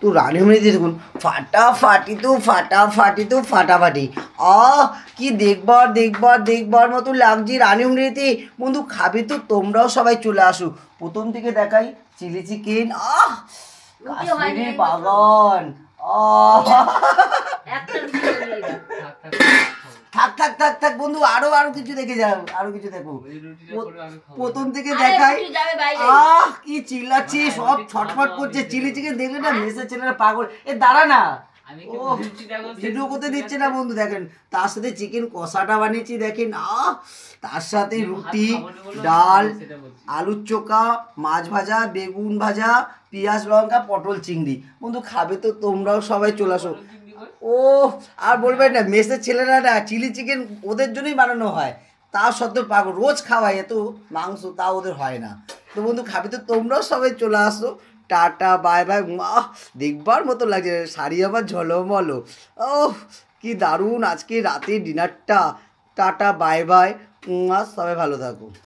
তো রানিমণিতে দেখুন ফাটাফাটি কি দেখবার মতো লাগছে রানিমণিতে। বন্ধু খাবে তো তোমরাও সবাই চলে আসো। প্রথম থেকে দেখাই চিলি চিকেন, কাশ্মীরি বাগান, থাক বন্ধু, আরো কিছু দেখে যাও, আরো কিছু দেখো। প্রথম থেকে দেখাই কি চিল্লাচ্ছি, সব ছটফট করছে। চিলি চিকেন দেখলে না মেসের ছেলেরা পাগল। এ দাঁড়া না, ভিডিও করতে দিচ্ছে না বন্ধু। দেখেন তার সাথে চিকেন কষাটা বানিয়েছি, দেখেন তার সাথে রুটি, ডাল, আলুর চোখা, মাছ ভাজা, বেগুন ভাজা, পেঁয়াজ লঙ্কা, পটল চিংড়ি। বন্ধু খাবে তো তোমরাও সবাই চলে আসো। আর বলবেন না, মেসের ছেলেরা না চিলি চিকেন ওদের জন্যই বানানো হয়, তা সত্ত্বেও পাগল। রোজ খাওয়ায় এত মাংস, তা ওদের হয় না। তো বন্ধু খাবে তো তোমরাও সবাই চলে আসো। Tata bye bye. দেখবার মতো লাগছে, শাড়ি আবার ঝলমলো। কি দারুণ আজকে রাতের ডিনারটা। Tata bye bye. সবাই ভালো থাকো।